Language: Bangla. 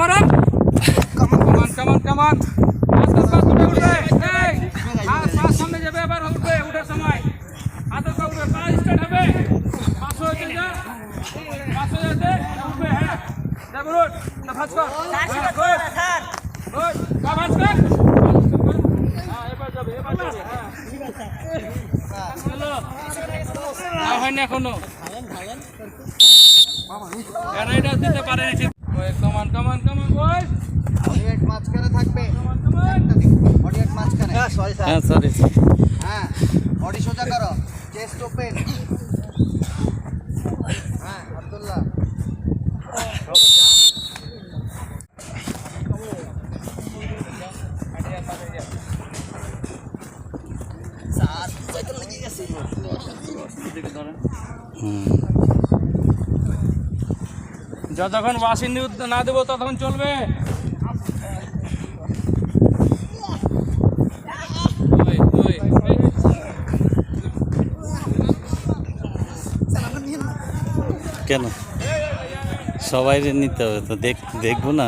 মারেন। কামান কামান কামান। আস্তে পাস উঠে এই পাস সামনে যাবে আবার উঠবে উঠার সময় হাতের পা উঠবে পা স্টার্ট হবে 500 হয়ে যা 500 যেতে উঠবে হ্যাঁ যাবে রোড না ভাঁজ কর স্যার গুড কা ভাঁজ কর হ্যাঁ এবার যাবে হ্যাঁ ঠিক আছে চলো না হয় না এখনো এরাইটা দিতে পারে না কামান কামান কামান বয় অডিয়েট মাঝখানে থাকবে অডিয়েট মাঝখানে হ্যাঁ সরি স্যার হ্যাঁ সরি হ্যাঁ বডি সোজা করো চেস্ট ওপেন হ্যাঁ আব্দুল্লাহ স্যার সাইকেল লেগে গেছে যতক্ষণ বাসিন্দি না দেবো ততক্ষণ চলবে কেন সবাই নিতে হবে তো দেখবো না